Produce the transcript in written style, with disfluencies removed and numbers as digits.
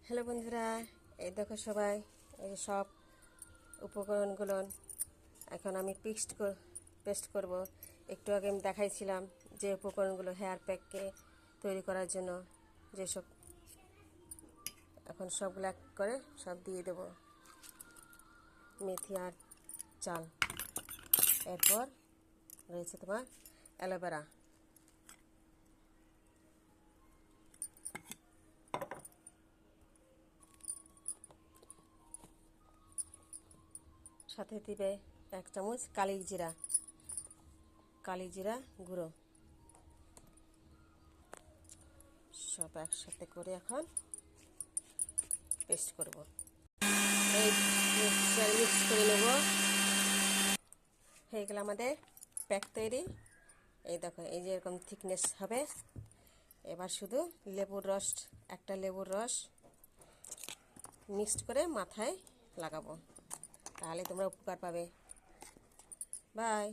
Hello বন্ধুরা, এই দেখো সবাই, এই যে সব উপকরণগুলো এখন আমি পেস্ট করব। একটু আগে আমি দেখাইছিলাম যে উপকরণগুলো হেয়ার প্যাককে তৈরি করার জন্য যেসব, এখন সবগুলো এক করে সব দিয়ে দেব। মেথি আর চাল, এরপর রয়েছে তোমার অ্যালোভেরা, সাথে দিবে 1 চামচ কালি জিরা গুঁড়ো। সব একসাথে করে এখন পেস্ট করব। এই মিক্স করে নেব। হয়ে গেল আমাদের প্যাক তৈরি। এই দেখো, এই যে এরকম থিকনেস হবে। এবার শুধু একটা লেবুর রস মিক্সড করে মাথায় লাগাবো, তাহলে তোমরা উপকার পাবে। বাই।